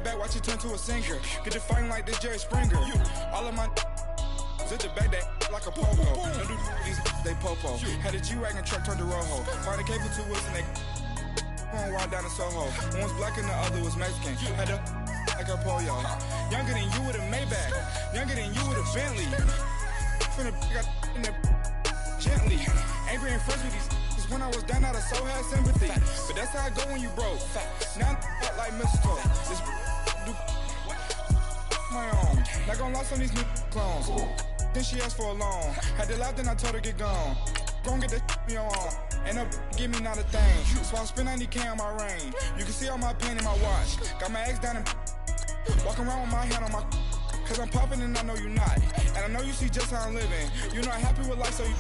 back, watch it turn to a singer. Get it fighting like this Jerry Springer. All of my sit the back that like a popo. Don't do these they popo. Had a G-Wagon truck turned to Rojo. Find a cable 2 wheels and they going wild down in Soho. One was black and the other was Mexican. Had a like a pollo. Younger than you with a Maybach. Younger than you with a Bentley. Finna got in there gently. Angry and friends with these cause when I was down out of so had sympathy. But that's how I go when you broke. Now I'm like mistletoe. This do my own. Not gonna lie on these new clones. Then she asked for a loan. Had to laugh, then I told her get gone. Gon' get that me on. Ain't up, give me not a thing. So I spend 90K on my range. You can see all my pain in my watch. Got my ex down and walking around with my hand on my. Cause I'm popping and I know you not. And I know you see just how I'm living. You're not happy with life, so you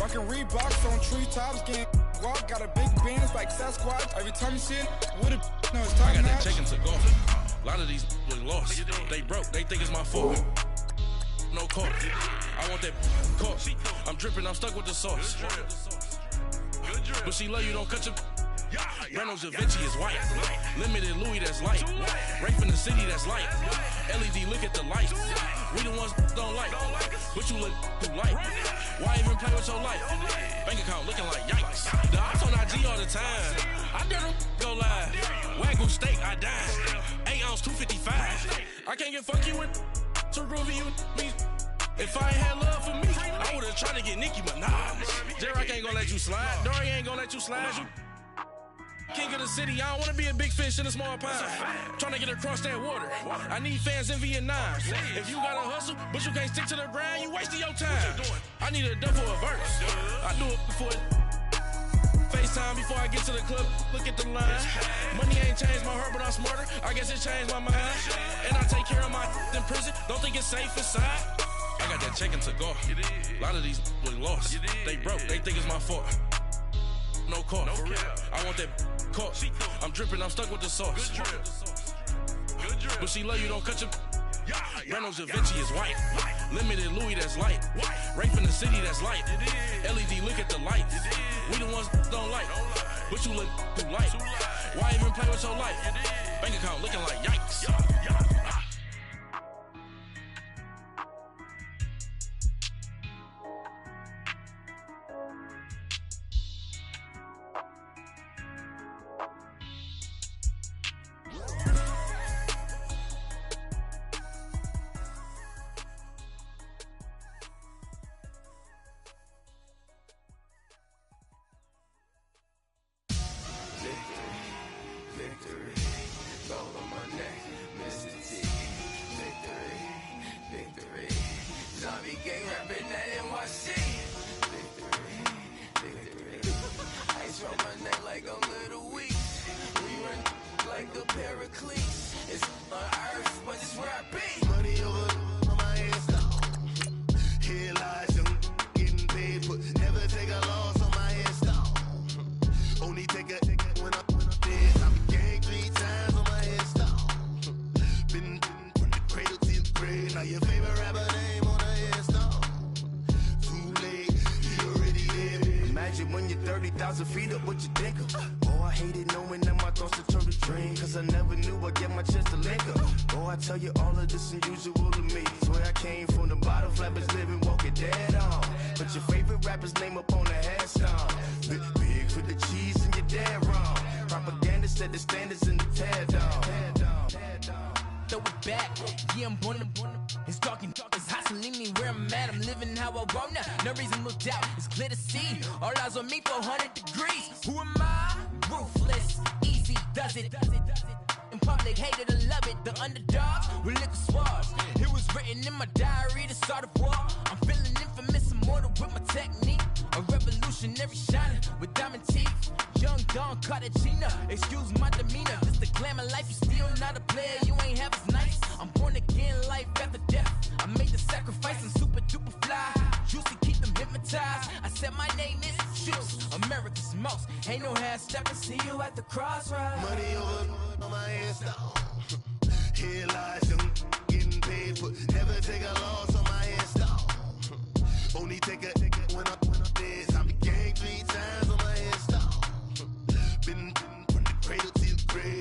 rockin' Reeboks on treetops, getting walk. Got a big bands like Sasquatch. Every time you see it, with a no, it's time. I got that chicken to go. A lot of these look lost. They broke, they think it's my fault. No court. I want that court. I'm dripping, I'm stuck with the sauce. But she love you, don't cut your. Reynolds Da Vinci is white. Limited Louis, that's light. Rape in the city, that's light. LED, look at the light. We the ones don't like. But you look too light. Why even play with your life? Bank account looking like yikes. The ops on IG all the time. I dare them go live. Wagyu steak, I dine. 8 ounce, 255. I can't get funky with to groovy you me. If I ain't had love for me, I would've tried to get Nicki Minaj. J-Rock ain't gonna let you slide. Dory ain't gonna let you slide. You king of the city, I don't wanna be a big fish in a small pond. Tryna get across that water. I need fans in Vietnam. If you gotta hustle, but you can't stick to the grind, you wasting your time. I need a double a verse. I do it before FaceTime before I get to the club. Look at the line. Money ain't changed my heart, but I'm smarter. I guess it changed my mind. And I take care of my in prison. Don't think it's safe inside. I got that chicken to go. A lot of these look lost. They broke, they think it's my fault. No court. I want that court. I'm dripping, I'm stuck with the sauce. But she love you, don't cut your. Reynolds Da Vinci is white. Limited Louis, that's light. Rape in the city, that's light. LED, look at the lights. We the ones don't like. But you look too light. Why even play with your life? Bank account looking like yikes.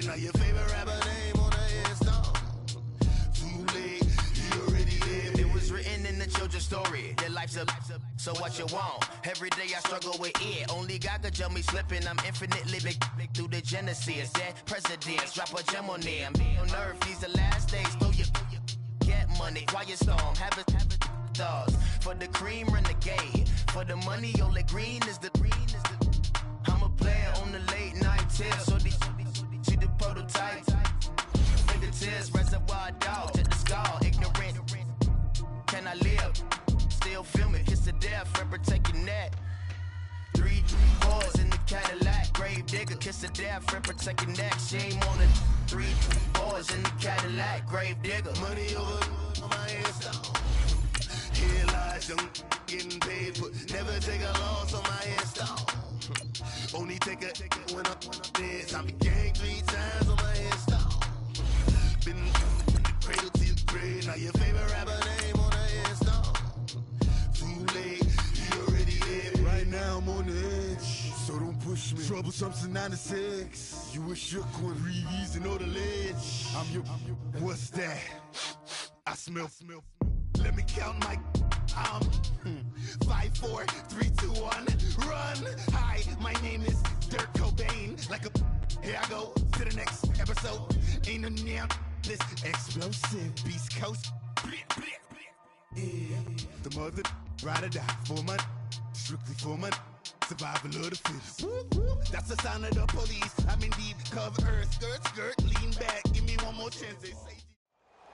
Now your favorite rapper name on the install. children's story. Their life's a so what you want? Every day I struggle with it. Only God could jump me slipping. I'm infinitely big through the genesis. That presidents drop a gem on them. On earth, these the last days. Throw your get money, quiet storm. Have it thoughts for the cream renegade. For the money, only green is the. I'm a player on the late night tip. So these see the prototype. Fingertips, reservoir dog to the skull. Ignorant. Can I live? Still film it. Kiss the death, forever take your neck. 3 boys in the Cadillac. Grave digger, kiss the death, forever take your neck. Shame on it. 3 boys in the Cadillac. Grave digger. Money over on my headstone. Here lies young getting paid for. Never take a loss on my headstone. Only take a when I'm dead. I be gang 3 times on my headstone. Been from the cradle to the grave. Now your favorite rapper name on the headstone. Too late, you already dead. Right now I'm on the edge, so don't push me. Troublesome to 96. You a shook one, breathe easy, know the ledge. I'm your, what's that? I smell. Let me count my 5, 4, 3, 2, 1. Run. Hi, my name is Dirk Cobain. Like a here I go to the next episode. Ain't no damn this explosive Beast Coast. Yeah. The mother ride or die for my strictly for my survival of the fittest. That's the sound of the police. I'm indeed cover earth, skirt, lean back. Give me one more chance. They say.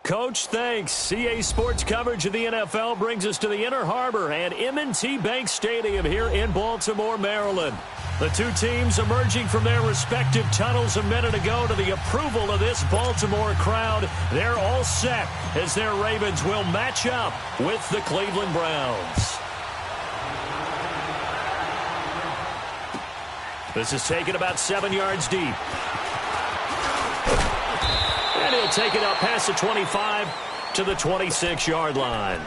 Coach, thanks. CA Sports coverage of the NFL brings us to the Inner Harbor and M&T Bank Stadium here in Baltimore, Maryland. The two teams emerging from their respective tunnels a minute ago to the approval of this Baltimore crowd. They're all set as their Ravens will match up with the Cleveland Browns. This is taken about 7 yards deep. And he'll take it up past the 25 to the 26-yard line.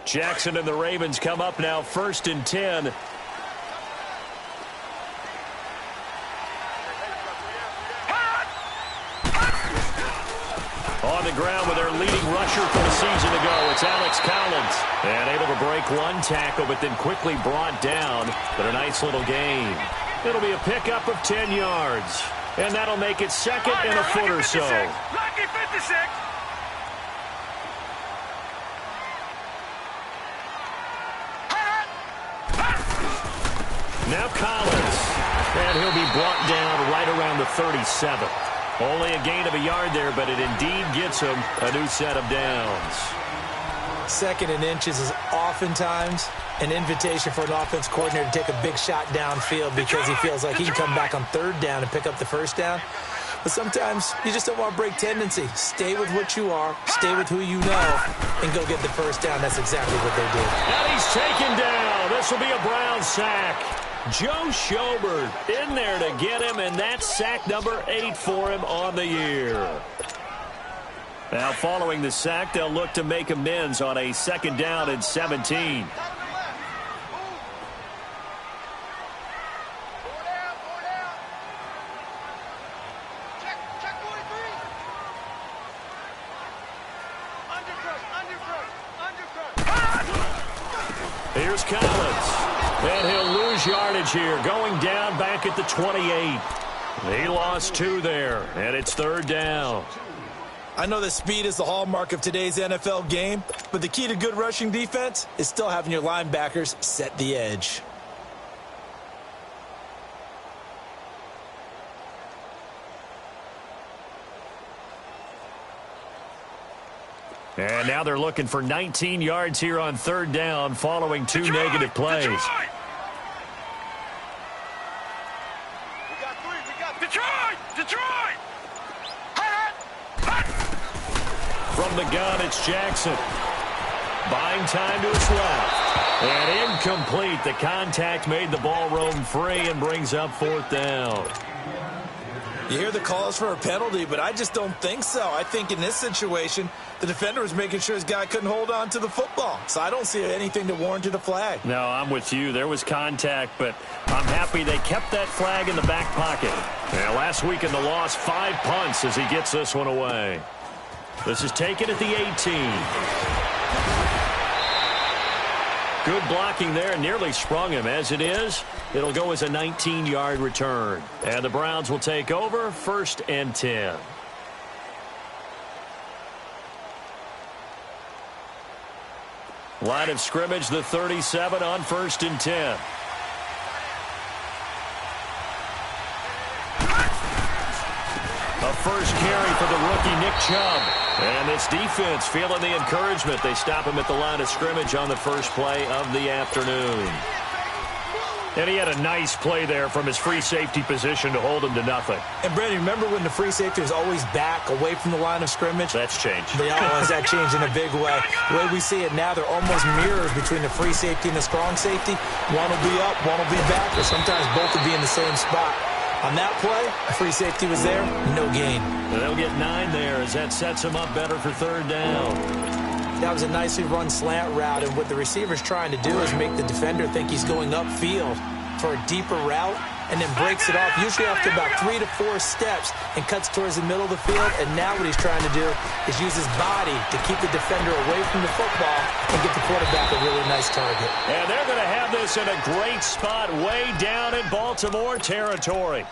Jackson and the Ravens come up now 1st and 10. On the ground with their leading rusher for the season to go. It's Alex Collins. And able to break one tackle, but then quickly brought down. But a nice little gain. It'll be a pickup of 10 yards. And that'll make it second and a foot or so. Lucky 56. Now Collins. And he'll be brought down right around the 37. Only a gain of a yard there, but it indeed gets him a new set of downs. 2nd and inches is oftentimes an invitation for an offense coordinator to take a big shot downfield because he feels like he can come back on 3rd down and pick up the 1st down. But sometimes you just don't want to break tendency. Stay with what you are, stay with who you know, and go get the 1st down. That's exactly what they did. And he's taken down. This will be a Brown sack. Joe Schobert in there to get him, and that's sack number 8 for him on the year. Now, following the sack, they'll look to make amends on a 2nd down and 17. Here's Collins. And he'll lose yardage here, going down back at the 28. He lost 2 there, and it's 3rd down. I know that speed is the hallmark of today's NFL game, but the key to good rushing defense is still having your linebackers set the edge. And now they're looking for 19 yards here on 3rd down following 2 negative plays. Detroit! From the gun, it's Jackson. Buying time to his left. And incomplete. The contact made the ball roam free and brings up 4th down. You hear the calls for a penalty, but I just don't think so. I think in this situation, the defender was making sure his guy couldn't hold on to the football. So I don't see anything that warranted a flag. No, I'm with you. There was contact, but I'm happy they kept that flag in the back pocket. Yeah, last week in the loss, 5 punts as he gets this one away. This is taken at the 18. Good blocking there, nearly sprung him. As it is, it'll go as a 19-yard return. And the Browns will take over, 1st and 10. Line of scrimmage, the 37 on 1st and 10. A first carry for the rookie, Nick Chubb. And this defense feeling the encouragement. They stop him at the line of scrimmage on the first play of the afternoon. And he had a nice play there from his free safety position to hold him to nothing. And, Brandon, remember when the free safety was always back away from the line of scrimmage? That's changed. That changed in a big way. The way we see it now, they're almost mirrors between the free safety and the strong safety. One will be up, one will be back, or sometimes both will be in the same spot. On that play, the free safety was there, no gain. And they'll get 9 there as that sets them up better for 3rd down. That was a nicely run slant route, and what the receiver's trying to do is make the defender think he's going upfield for a deeper route, and then breaks it off, usually after about 3 to 4 steps, and cuts towards the middle of the field. And now what he's trying to do is use his body to keep the defender away from the football and get the quarterback a really nice target. And they're going to have this in a great spot way down in Baltimore territory.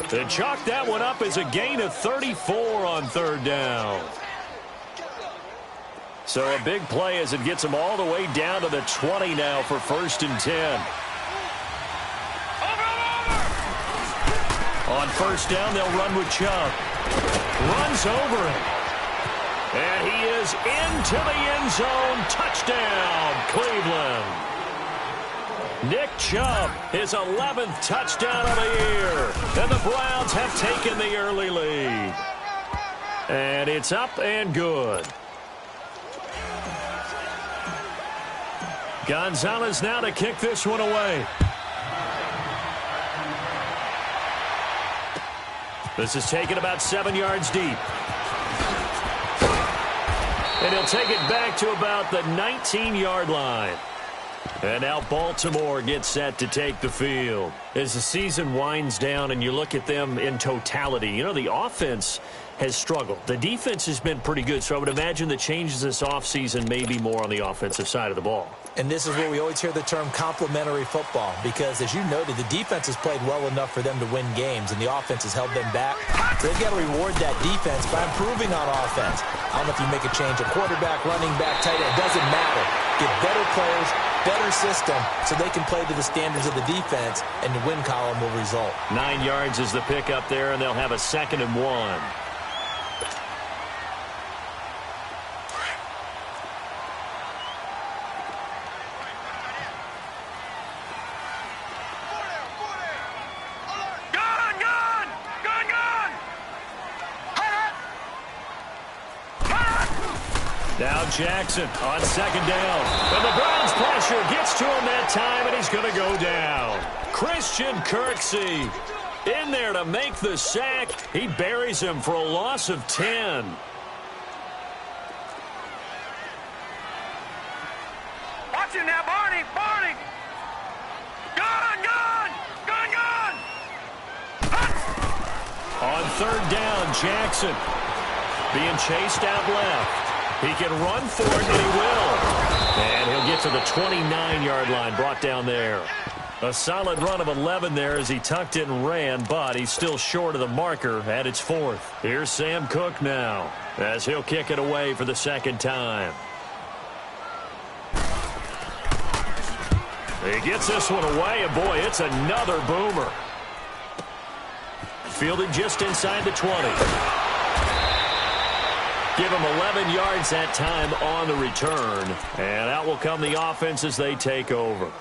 They chalk that one up as a gain of 34 on 3rd down. So a big play as it gets them all the way down to the 20 now for 1st and 10. On 1st down, they'll run with Chubb. Runs over him. And he is into the end zone. Touchdown, Cleveland. Nick Chubb, his 11th touchdown of the year. And the Browns have taken the early lead. And it's up and good. Gonzalez now to kick this one away. This is taken about 7 yards deep. And he'll take it back to about the 19-yard line. And now Baltimore gets set to take the field. As the season winds down and you look at them in totality, you know, the offense has struggled. The defense has been pretty good, so I would imagine the changes this offseason may be more on the offensive side of the ball. And this is where we always hear the term complementary football, because, as you noted, the defense has played well enough for them to win games, and the offense has held them back. So they've got to reward that defense by improving on offense. I don't know if you make a change, a quarterback, running back, tight end, it doesn't matter. Get better players, better system, so they can play to the standards of the defense, and the win column will result. 9 yards is the pickup there, and they'll have a 2nd and 1. Now Jackson on 2nd down. And the Browns pressure gets to him that time, and he's going to go down. Christian Kirksey in there to make the sack. He buries him for a loss of 10. Watch him now, Barney. Barney. Gun. On 3rd down, Jackson being chased out left. He can run for it, and he will. And he'll get to the 29-yard line, brought down there. A solid run of 11 there as he tucked it and ran, but he's still short of the marker at its 4th. Here's Sam Cook now as he'll kick it away for the 2nd time. He gets this one away, and boy, it's another boomer. Fielded just inside the 20. Give him 11 yards that time on the return. And out will come the offense as they take over.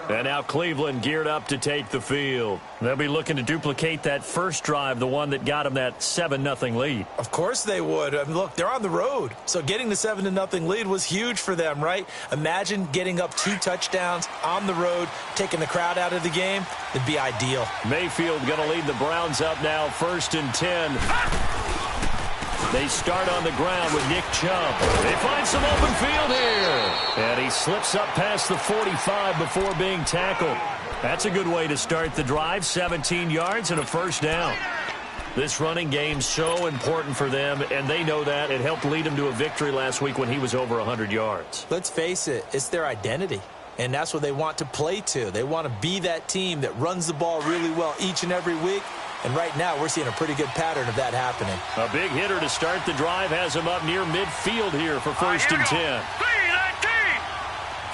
And now Cleveland geared up to take the field. They'll be looking to duplicate that first drive, the one that got them that 7-0 lead. Of course they would. I mean, look, they're on the road. So getting the 7-0 lead was huge for them, right? Imagine getting up 2 touchdowns on the road, taking the crowd out of the game. It'd be ideal. Mayfield going to lead the Browns up now, 1st and 10. They start on the ground with Nick Chubb. They find some open field here. And he slips up past the 45 before being tackled. That's a good way to start the drive. 17 yards and a first down. This running game's so important for them, and they know that. It helped lead them to a victory last week when he was over 100 yards. Let's face it, it's their identity. And that's what they want to play to. They want to be that team that runs the ball really well each and every week. And right now, we're seeing a pretty good pattern of that happening. A big hitter to start the drive has him up near midfield here for 1st and 10. 3-19!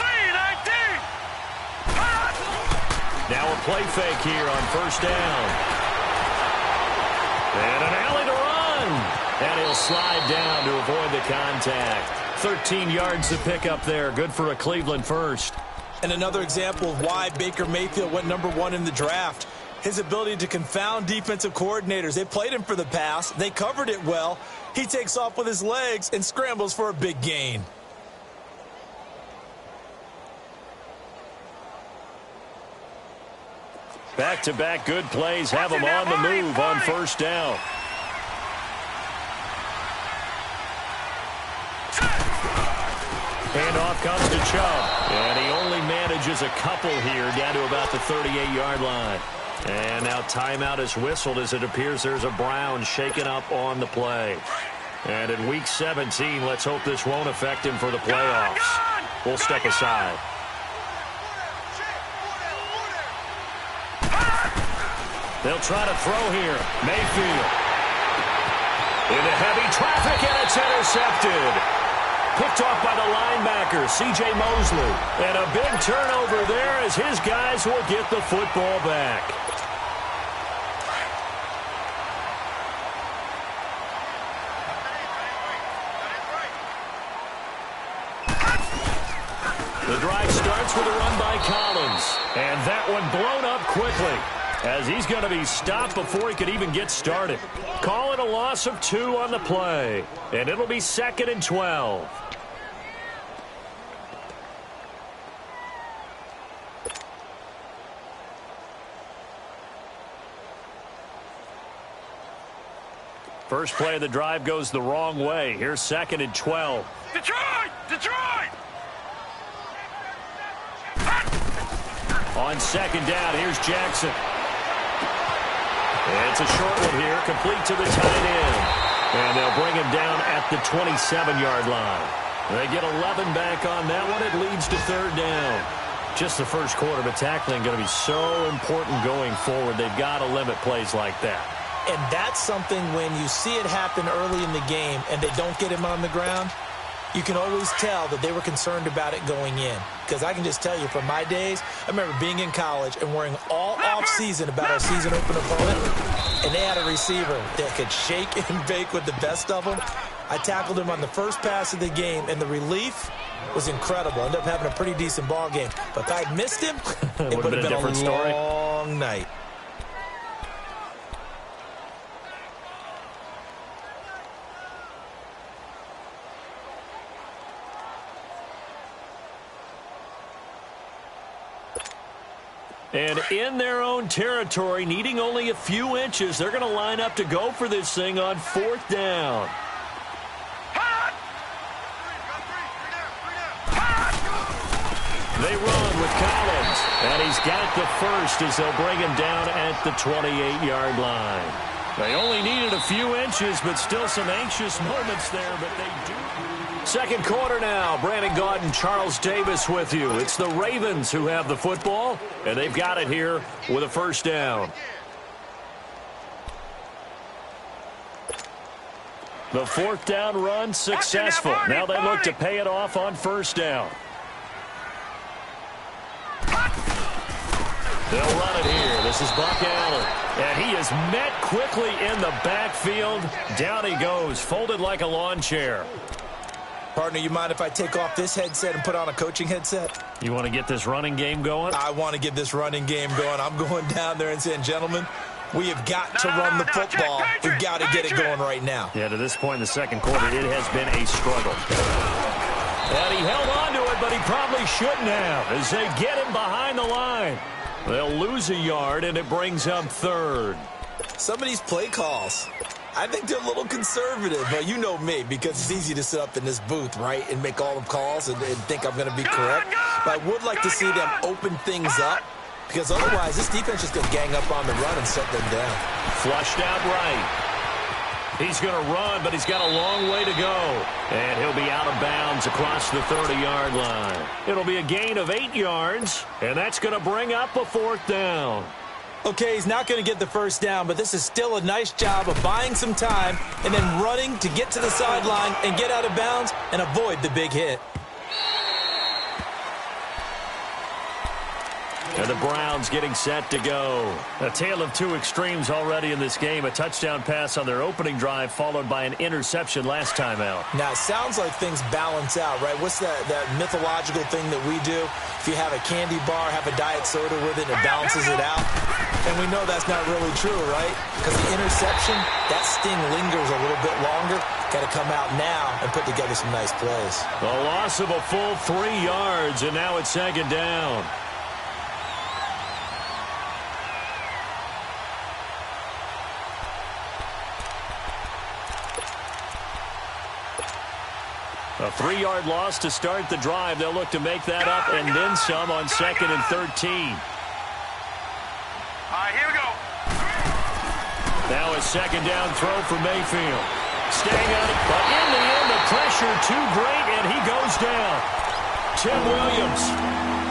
3-19! Now a play fake here on 1st down. And an alley to run. And he'll slide down to avoid the contact. 13 yards to pick up there. Good for a Cleveland first. And another example of why Baker Mayfield went #1 in the draft. His ability to confound defensive coordinators. They played him for the pass. They covered it well. He takes off with his legs and scrambles for a big gain. Back-to-back good plays have him on the move on 1st down. Handoff comes to Chubb. And he only manages a couple here down to about the 38-yard line. And now timeout is whistled as it appears there's a Brown shaken up on the play. And in Week 17, let's hope this won't affect him for the playoffs. We'll step aside. They'll try to throw here. Mayfield. Into heavy traffic, and it's intercepted. Picked off by the linebacker, C.J. Mosley. And a big turnover there as his guys will get the football back. The drive starts with a run by Collins. And that one blown up quickly, as he's going to be stopped before he could even get started. Call it a loss of 2 on the play. And it'll be 2nd and 12. First play of the drive goes the wrong way. Here's 2nd and 12. Detroit! Detroit! On 2nd down, here's Jackson. It's a short one here, complete to the tight end. And they'll bring him down at the 27-yard line. They get 11 back on that one. It leads to 3rd down. Just the first quarter, but tackling going to be so important going forward. They've got to limit plays like that. And that's something when you see it happen early in the game and they don't get him on the ground, you can always tell that they were concerned about it going in. Because I can just tell you from my days, I remember being in college and worrying all off-season about our season-open opponent, and they had a receiver that could shake and bake with the best of them. I tackled him on the first pass of the game, and the relief was incredible. Ended up having a pretty decent ball game. But if I'd missed him, it would have been a story. Long night. And in their own territory, needing only a few inches, they're going to line up to go for this thing on 4th down. They run with Collins, and he's got the first as they'll bring him down at the 28-yard line. They only needed a few inches, but still some anxious moments there, but they do. 2nd quarter now. Brandon Gaudin, Charles Davis with you. It's the Ravens who have the football, and they've got it here with a 1st down. The 4th down run successful. Now they look to pay it off on 1st down. They'll run it here. This is Buck Allen. And he is met quickly in the backfield. Down he goes, folded like a lawn chair. Partner, you mind if I take off this headset and put on a coaching headset? You want to get this running game going? I want to get this running game going. I'm going down there and saying, gentlemen, we have got to run the football. We've got to get it going right now. Yeah, to this point in the second quarter, it has been a struggle. And he held on to it, but he probably shouldn't have as they get him behind the line. They'll lose a yard, and it brings up third. Some of these play calls, I think they're a little conservative, but you know me, because it's easy to sit up in this booth, right, and make all the calls and think I'm going to be correct. But I would like to see them open things up, because otherwise this defense is going to gang up on the run and shut them down. Flushed out right. He's going to run, but he's got a long way to go. And he'll be out of bounds across the 30-yard line. It'll be a gain of 8 yards, and that's going to bring up a fourth down. Okay, he's not going to get the first down, but this is still a nice job of buying some time and then running to get to the sideline and get out of bounds and avoid the big hit. And the Browns getting set to go. A tale of two extremes already in this game. A touchdown pass on their opening drive followed by an interception last time out. Now, it sounds like things balance out, right? What's that mythological thing that we do? If you have a candy bar, have a diet soda with it, it balances it out. And we know that's not really true, right? Because the interception, that sting lingers a little bit longer. Got to come out now and put together some nice plays. The loss of a full 3 yards, and now it's second down. A 3-yard loss to start the drive. They'll look to make that up and then some on 2nd and 13. All right, here we go. Now a second down throw for Mayfield. Staying on it, but in the end, the pressure too great, and he goes down. Tim Williams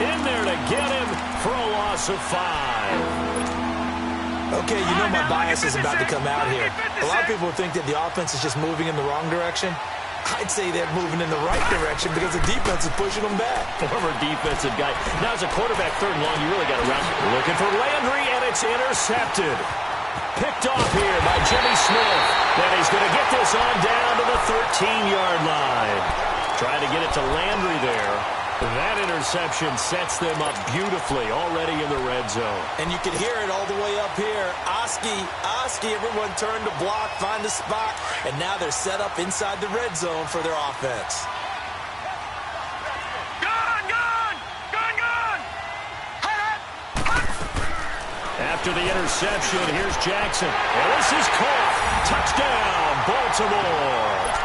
in there to get him for a loss of 5. Okay, you know my bias is about to come out here. A lot of people think that the offense is just moving in the wrong direction. I'd say they're moving in the right direction because the defense is pushing them back. Former defensive guy. Now as a quarterback, 3rd and long, you really got to run. Looking for Landry, and it's intercepted. Picked off here by Jimmy Smith. Then he's going to get this on down to the 13-yard line. Trying to get it to Landry there. That interception sets them up beautifully already in the red zone. And you can hear it all the way up here. Oski, everyone turned to block, find the spot, and now they're set up inside the red zone for their offense. Gun! After the interception, here's Jackson. And this is caught. Touchdown, Baltimore.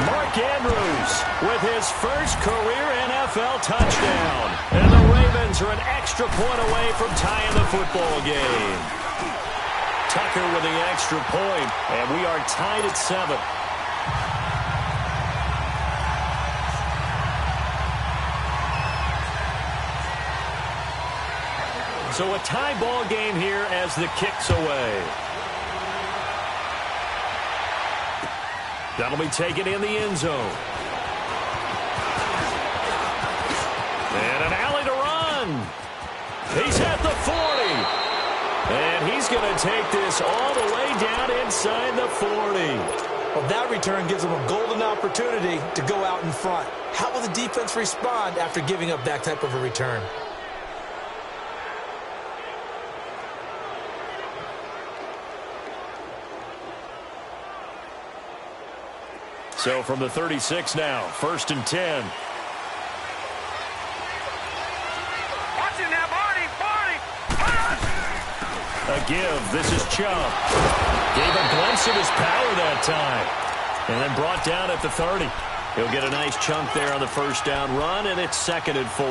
Mark Andrews with his first career NFL touchdown. And the Ravens are an extra point away from tying the football game. Tucker with the extra point, and we are tied at 7. So a tie ball game here as the kick's away. That'll be taken in the end zone. And an alley to run. He's at the 40. And he's going to take this all the way down inside the 40. Well, that return gives them a golden opportunity to go out in front. How will the defense respond after giving up that type of a return? So from the 36 now, 1st and 10. Watch it now, Barney! A give. This is Chubb. Gave a glimpse of his power that time. And then brought down at the 30. He'll get a nice chunk there on the first down run, and it's 2nd and 4.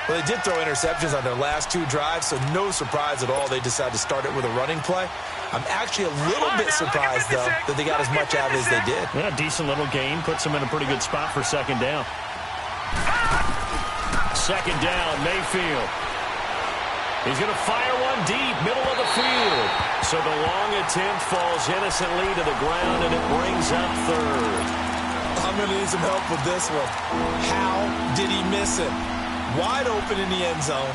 Well, they did throw interceptions on their last 2 drives, so no surprise at all they decided to start it with a running play. I'm actually a little bit surprised, though, that they got as much out as they did. Yeah, decent little gain. Puts them in a pretty good spot for 2nd down. 2nd down, Mayfield. He's going to fire one deep, middle of the field. So the long attempt falls innocently to the ground, and it brings up 3rd. I'm going to need some help with this one. How did he miss it? Wide open in the end zone.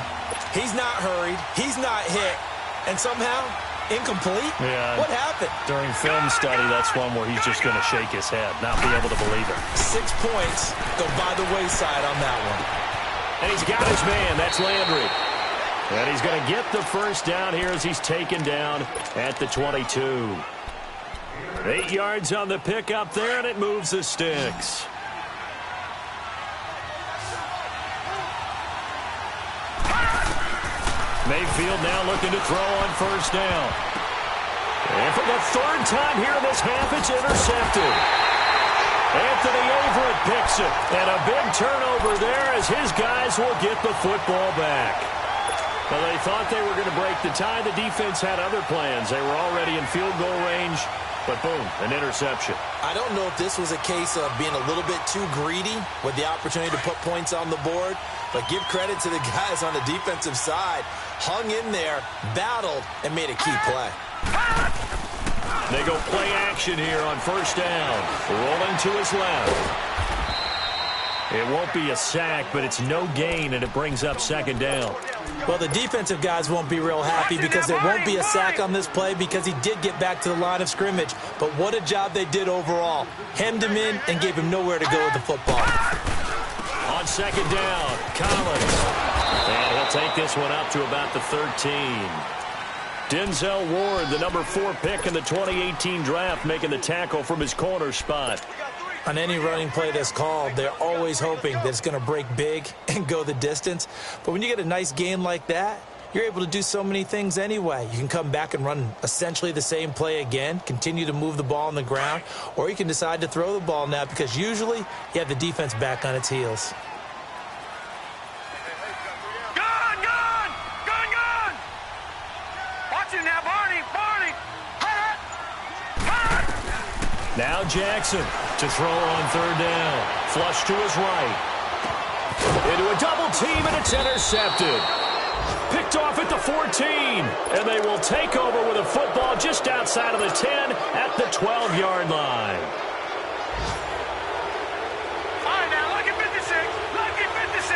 He's not hurried. He's not hit. And somehow, Incomplete? Yeah. What happened? During film study, that's one where he's just going to shake his head, not be able to believe it. 6 points go by the wayside on that one. And he's got his man. That's Landry. And he's going to get the first down here as he's taken down at the 22. 8 yards on the pickup there, and it moves the sticks. Mayfield now looking to throw on first down. And for the third time here in this half, it's intercepted. Anthony Everett picks it. And a big turnover there as his guys will get the football back. Well, they thought they were going to break the tie. The defense had other plans. They were already in field goal range. But boom, an interception. I don't know if this was a case of being a little bit too greedy with the opportunity to put points on the board. But give credit to the guys on the defensive side. Hung in there, battled, and made a key play. They go play action here on first down. Rolling to his left. It won't be a sack, but it's no gain, and it brings up second down. Well, the defensive guys won't be real happy because there won't be a sack on this play because he did get back to the line of scrimmage. But what a job they did overall. Hemmed him in and gave him nowhere to go with the football. On second down, Collins. And he'll take this one up to about the 13. Denzel Ward, the number 4 pick in the 2018 draft, making the tackle from his corner spot. On any running play that's called, they're always hoping that it's going to break big and go the distance. But when you get a nice gain like that, you're able to do so many things anyway. You can come back and run essentially the same play again, continue to move the ball on the ground, or you can decide to throw the ball now because usually you have the defense back on its heels. Gun, gun! Gun, gun! Watch it now, Barney! Barney! Now Jackson to throw on third down. Flush to his right. Into a double team, and it's intercepted. Picked off at the 14. And they will take over with a football just outside of the 10 at the 12-yard line. All right, now, lucky 56. Lucky 56.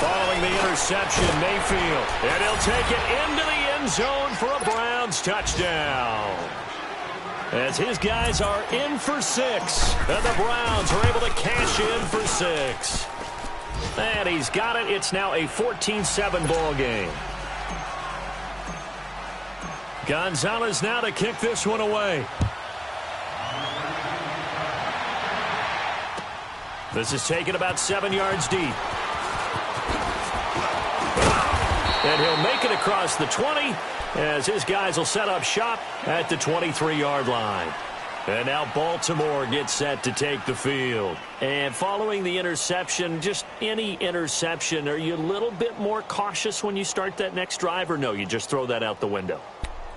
Following the interception, Mayfield. And he'll take it into the end zone for a Browns touchdown. As his guys are in for 6. And the Browns are able to cash in for 6. And he's got it. It's now a 14-7 ball game. Gonzalez now to kick this one away. This is taken about 7 yards deep. And he'll make it across the 20 as his guys will set up shop at the 23-yard line. And now Baltimore gets set to take the field. And following the interception, just any interception, are you a little bit more cautious when you start that next drive, or no, you just throw that out the window?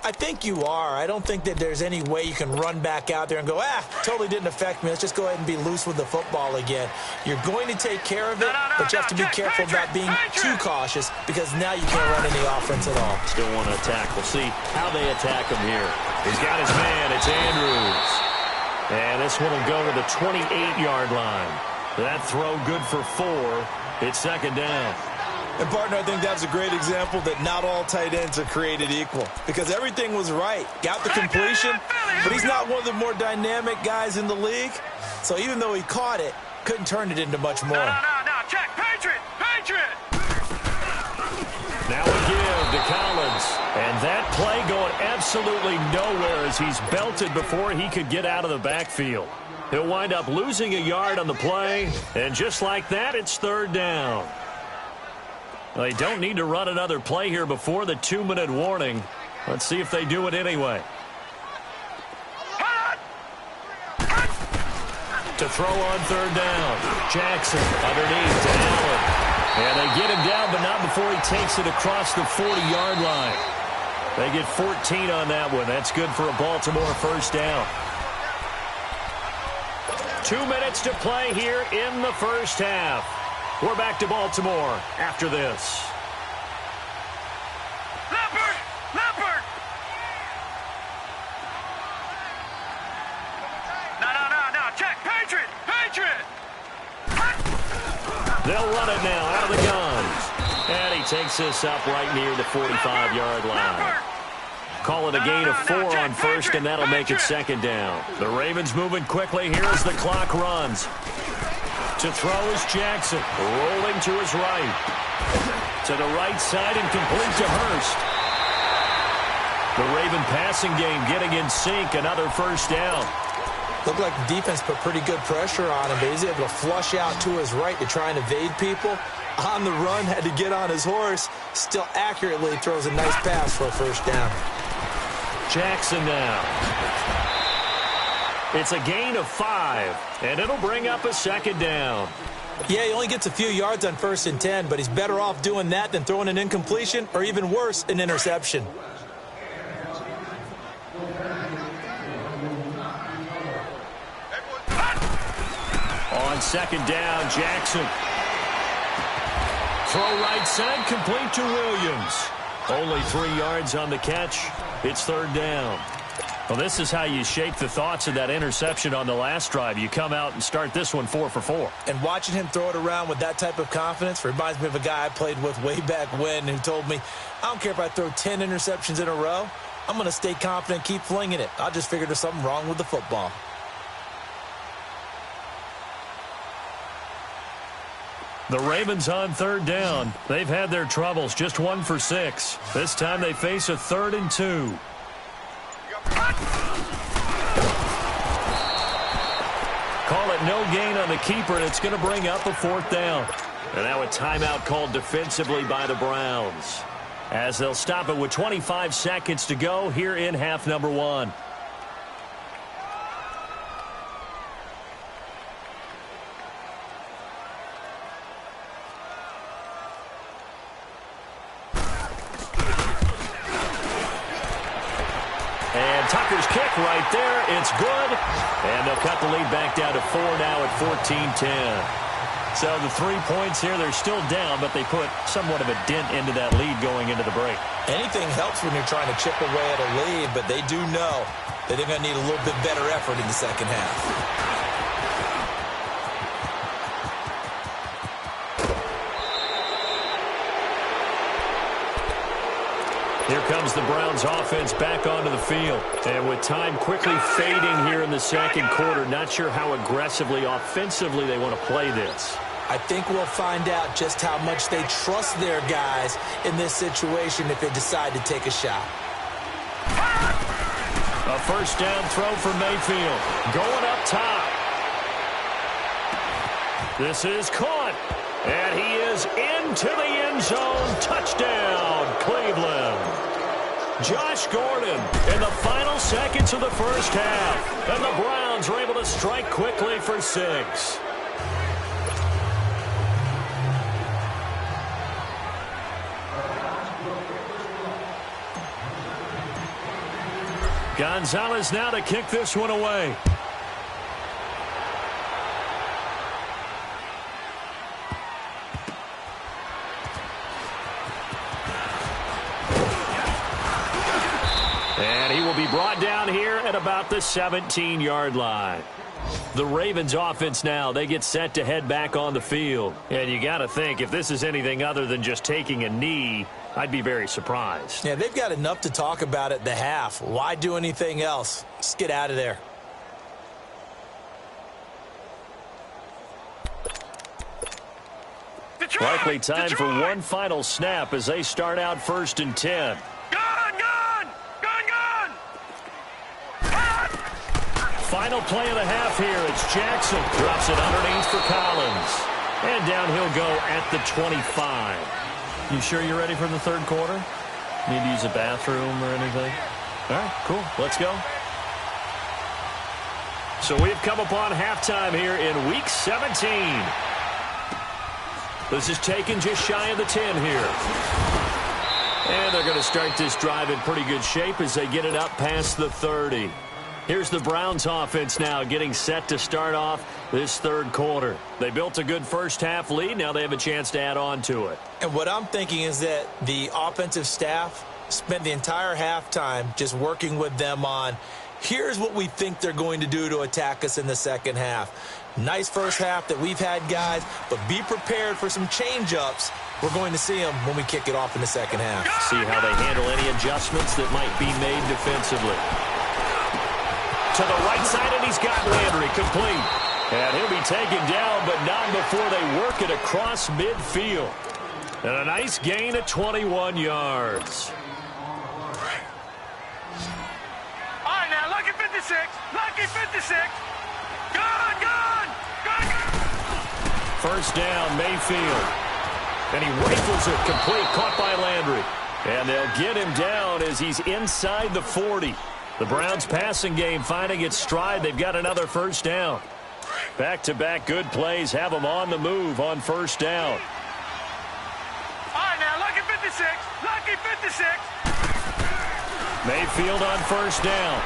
I think you are. I don't think that there's any way you can run back out there and go, totally didn't affect me. Let's just go ahead and be loose with the football again. You're going to take care of it, but you have to be careful about being too cautious because now you can't run any offense at all. Still want to attack. We'll see how they attack him here. He's got his man. It's Andrews. And this one will go to the 28-yard line. That throw good for 4. It's second down. And, partner, I think that's a great example that not all tight ends are created equal because everything was right. Got the completion, but he's not one of the more dynamic guys in the league. So even though he caught it, couldn't turn it into much more. No, check. Patriot! Patriot! Now a give to Collins. And that play going absolutely nowhere as he's belted before he could get out of the backfield. He'll wind up losing a yard on the play. And just like that, it's third down. They don't need to run another play here before the 2-minute warning. Let's see if they do it anyway. To throw on third down. Jackson underneath to Allen. And they get him down, but not before he takes it across the 40-yard line. They get 14 on that one. That's good for a Baltimore first down. 2 minutes to play here in the first half. We're back to Baltimore after this. Leopard! Leopard! No. Check. Patriot! Patriot! They'll run it now out of the gun. And he takes this up right near the 45-yard line. Call it a gain of 4 on first, and that'll make it second down. The Ravens moving quickly here as the clock runs. To throw is Jackson, rolling to his right. To the right side and complete to Hurst. The Raven passing game getting in sync, another first down. Looked like the defense put pretty good pressure on him, but he's able to flush out to his right to try and evade people. On the run, had to get on his horse. Still accurately throws a nice pass for a first down. Jackson now. It's a gain of 5, and it'll bring up a second down. Yeah, he only gets a few yards on 1st and 10, but he's better off doing that than throwing an incompletion or even worse, an interception. On second down, Jackson. Throw right side, complete to Williams. Only 3 yards on the catch. It's third down. Well, this is how you shake the thoughts of that interception on the last drive. You come out and start this one 4 for 4. And watching him throw it around with that type of confidence reminds me of a guy I played with way back when who told me, I don't care if I throw 10 interceptions in a row. I'm going to stay confident, keep flinging it. I just figured there's something wrong with the football. The Ravens on third down. They've had their troubles, just 1 for 6. This time they face a 3rd and 2. Call it no gain on the keeper, and it's going to bring up a 4th down. And now a timeout called defensively by the Browns, as they'll stop it with 25 seconds to go here in half number 1. Tucker's kick right there. It's good. And they'll cut the lead back down to 4 now at 14-10. So the 3 points here, they're still down, but they put somewhat of a dent into that lead going into the break. Anything helps when you're trying to chip away at a lead, but they do know that they're going to need a little bit better effort in the second half. Here comes the Browns offense back onto the field. And with time quickly fading here in the second quarter, not sure how aggressively, offensively they want to play this. I think we'll find out just how much they trust their guys in this situation if they decide to take a shot. A first down throw for Mayfield. Going up top. This is caught. And he is into the end zone. Touchdown, Cleveland. Josh Gordon in the final seconds of the first half. And the Browns are able to strike quickly for 6. Gonzalez now to kick this one away. And he will be brought down here at about the 17-yard line. The Ravens offense now, they get set to head back on the field. And you got to think, if this is anything other than just taking a knee, I'd be very surprised. Yeah, they've got enough to talk about at the half. Why do anything else? Let's get out of there. Likely time for one final snap as they start out 1st and 10. Final play of the half here. It's Jackson. Drops it underneath for Collins. And down he'll go at the 25. You sure you're ready for the third quarter? Need to use a bathroom or anything? All right, cool. Let's go. So we've come upon halftime here in Week 17. This is taken just shy of the 10 here. And they're going to start this drive in pretty good shape as they get it up past the 30. Here's the Browns offense now getting set to start off this third quarter. They built a good first half lead. Now they have a chance to add on to it. And what I'm thinking is that the offensive staff spent the entire halftime just working with them on, Here's what we think they're going to do to attack us in the second half. Nice first half that we've had, guys, but be prepared for some change-ups. We're going to see them when we kick it off in the second half. See how they handle any adjustments that might be made defensively. To the right side, and he's got Landry complete. And he'll be taken down, but not before they work it across midfield. And a nice gain of 21 yards. All right, now, lucky 56. Lucky 56. Gone, gone, gone, gone. First down, Mayfield. And he rifles it complete, caught by Landry. And they'll get him down as he's inside the 40. The Browns' passing game finding its stride. They've got another first down. Back-to-back good plays have them on the move on first down. All right, now, lucky 56. Lucky 56. Mayfield on first down.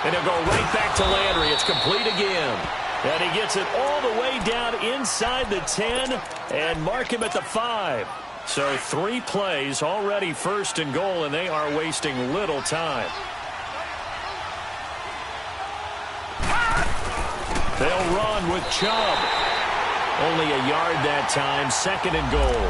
And he'll go right back to Landry. It's complete again. And he gets it all the way down inside the 10 and mark him at the 5. So 3 plays already first and goal, and they are wasting little time. They'll run with Chubb. Only a yard that time, second and goal.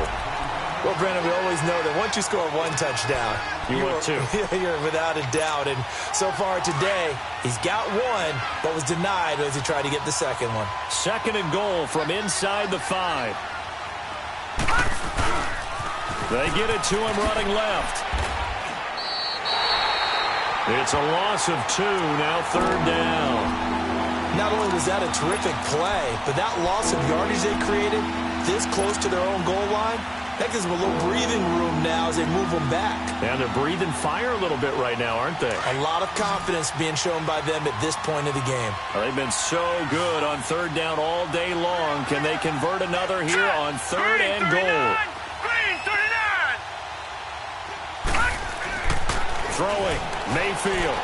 Well, Brandon, we always know that once you score one touchdown, you're without a doubt. And so far today, he's got one, but was denied as he tried to get the second one. Second and goal from inside the 5. They get it to him running left. It's a loss of 2, now third down. Not only was that a terrific play, but that loss of yardage they created this close to their own goal line, that gives them a little breathing room now as they move them back. And they're breathing fire a little bit right now, aren't they? A lot of confidence being shown by them at this point of the game. Well, they've been so good on third down all day long. Can they convert another here on third and goal? Green, 39. Throwing, Mayfield.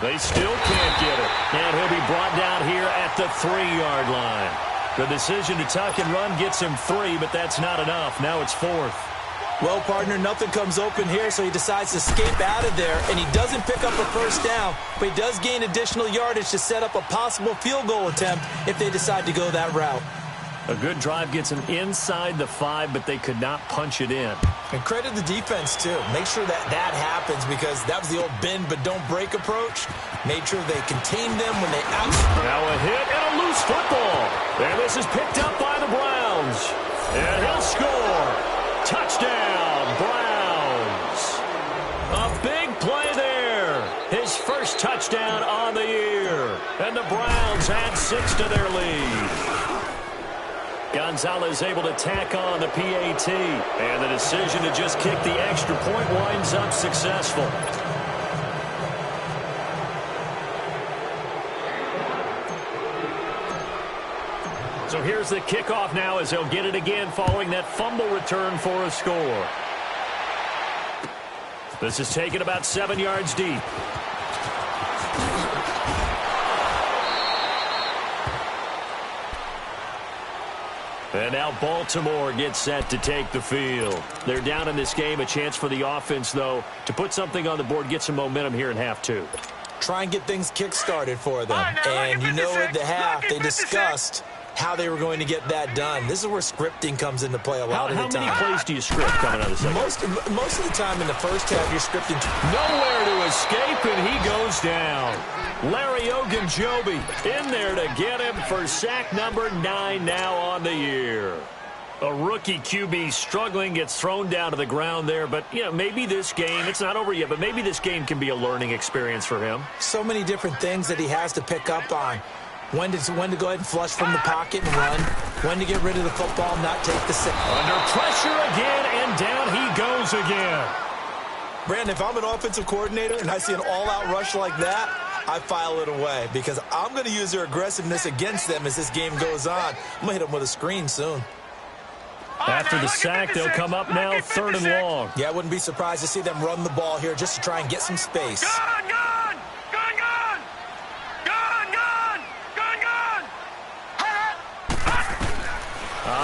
They still can't get it. And he'll be brought down here at the 3-yard line. The decision to tuck and run gets him 3, but that's not enough. Now it's 4th. Well, partner, nothing comes open here, so he decides to escape out of there, and he doesn't pick up a first down, but he does gain additional yardage to set up a possible field goal attempt if they decide to go that route. A good drive gets him inside the 5, but they could not punch it in. And credit the defense, too. Make sure that happens because that was the old bend but don't break approach. Made sure they contained them when they Now a hit and a loose football. And this is picked up by the Browns. And he'll score. Touchdown, Browns. A big play there. His first touchdown on the year. And the Browns add 6 to their lead. Gonzalez able to tack on the PAT. And the decision to just kick the extra point winds up successful. So here's the kickoff now as they'll get it again following that fumble return for a score. This is taken about 7 yards deep. And now Baltimore gets set to take the field. They're down in this game. A chance for the offense, though, to put something on the board, get some momentum here in half 2. Try and get things kick-started for them. And you know at the half they discussed how they were going to get that done. This is where scripting comes into play a lot of the time. How many plays do you script coming out of the second? Most of the time in the first half, you're scripting. Nowhere to escape, and he goes down. Larry Ogunjobi in there to get him for sack number 9 now on the year. A rookie QB struggling, gets thrown down to the ground there. But, you know, maybe this game, it's not over yet, but maybe this game can be a learning experience for him. So many different things that he has to pick up on. When to go ahead and flush from the pocket and run. When to get rid of the football, not take the sack. Under pressure again, and down he goes again. Brandon, if I'm an offensive coordinator and I see an all-out rush like that, I file it away because I'm going to use their aggressiveness against them as this game goes on. I'm going to hit them with a screen soon. After the sack, they'll come up now 3rd and long. Yeah, I wouldn't be surprised to see them run the ball here just to try and get some space. Gone, gone, gone, gone, gone, gone, gone, gone.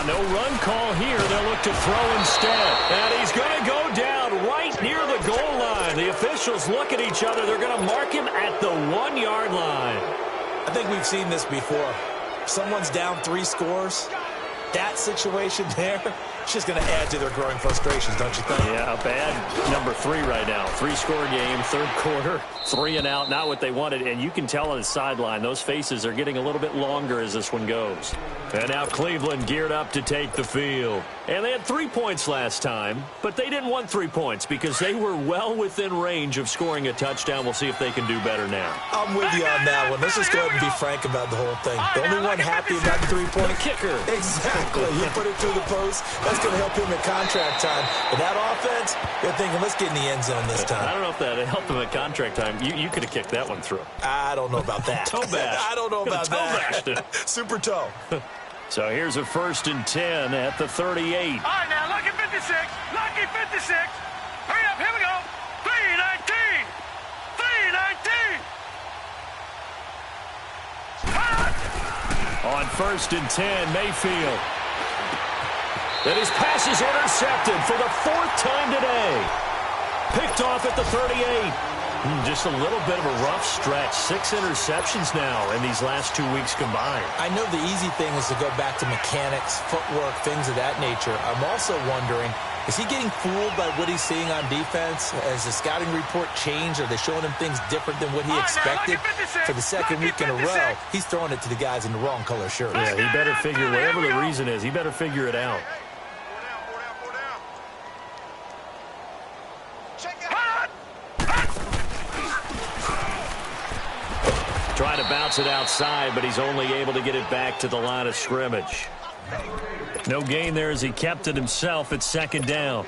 No run call here. They'll look to throw instead. And he's going to go down right near the goal line. The officials look at each other. They're going to mark him at the 1-yard line. I think we've seen this before. Someone's down 3 scores. That situation there, it's just going to add to their growing frustrations, don't you think? Yeah, a bad number 3 right now. 3-score game, third quarter, 3 and out, not what they wanted. And you can tell on the sideline, those faces are getting a little bit longer as this one goes. And now Cleveland geared up to take the field. And they had 3 points last time, but they didn't want 3 points because they were well within range of scoring a touchdown. We'll see if they can do better now. I'm with you on that one. Let's just go ahead and be frank about the whole thing. The only one happy about the 3-point kicker. Exactly. You put it through the post. That's going to help him at contract time. But that offense, they're thinking, let's get in the end zone this time. I don't know if that helped him at contract time. You could have kicked that one through. I don't know about that. Toe bash. I don't know about that. Toe Super toe. So here's a 1st and 10 at the 38. All right, now, lucky 56. Lucky 56. Hurry up, here we go. 319. 319. On 1st and 10, Mayfield. And his pass is intercepted for the 4th time today. Picked off at the 38. Just a little bit of a rough stretch. 6 interceptions now in these last 2 weeks combined. I know the easy thing is to go back to mechanics, footwork, things of that nature. I'm also wondering, is he getting fooled by what he's seeing on defense? Has the scouting report changed? Are they showing him things different than what he expected? For the second week in a row, he's throwing it to the guys in the wrong color shirts. Yeah, he better figure, whatever the reason is, he better figure it out. Trying to bounce it outside, but he's only able to get it back to the line of scrimmage. No gain there as he kept it himself at 2nd down.